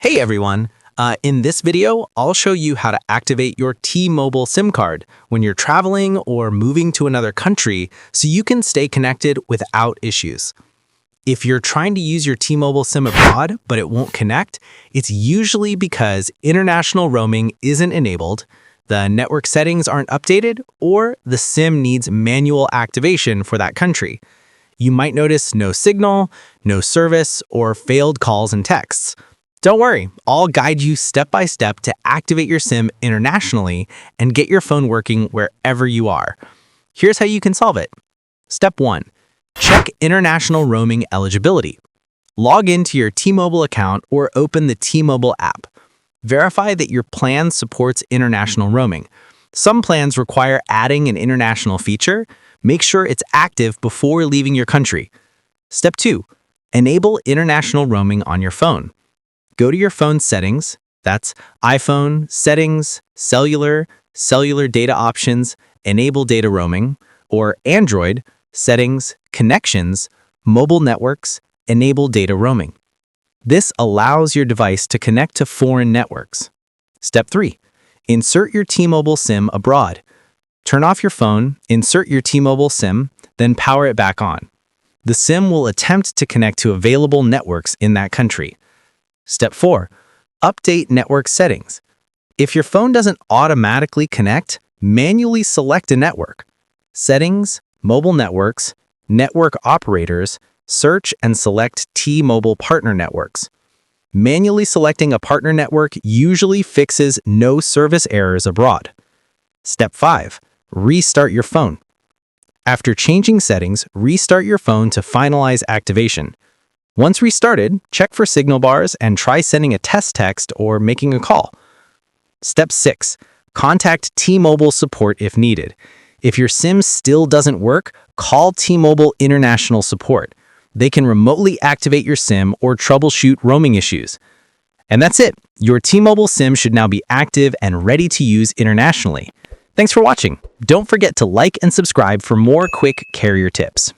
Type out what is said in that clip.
Hey everyone! In this video, I'll show you how to activate your T-Mobile SIM card when you're traveling or moving to another country so you can stay connected without issues. If you're trying to use your T-Mobile SIM abroad but it won't connect, it's usually because international roaming isn't enabled, the network settings aren't updated, or the SIM needs manual activation for that country. You might notice no signal, no service, or failed calls and texts. Don't worry, I'll guide you step by step to activate your SIM internationally and get your phone working wherever you are. Here's how you can solve it. Step 1. Check international roaming eligibility. Log into your T-Mobile account or open the T-Mobile app. Verify that your plan supports international roaming. Some plans require adding an international feature. Make sure it's active before leaving your country. Step 2. Enable international roaming on your phone. Go to your phone settings, that's iPhone, settings, cellular data options, enable data roaming, or Android, settings, connections, mobile networks, enable data roaming. This allows your device to connect to foreign networks. Step 3. Insert your T-Mobile SIM abroad. Turn off your phone, insert your T-Mobile SIM, then power it back on. The SIM will attempt to connect to available networks in that country. Step 4. Update network settings. If your phone doesn't automatically connect, manually select a network. Settings, mobile networks, network operators, search and select T-Mobile partner networks. Manually selecting a partner network usually fixes no service errors abroad. Step 5. Restart your phone. After changing settings, restart your phone to finalize activation. Once restarted, check for signal bars and try sending a test text or making a call. Step 6. Contact T-Mobile support if needed. If your SIM still doesn't work, call T-Mobile International Support. They can remotely activate your SIM or troubleshoot roaming issues. And that's it. Your T-Mobile SIM should now be active and ready to use internationally. Thanks for watching. Don't forget to like and subscribe for more quick carrier tips.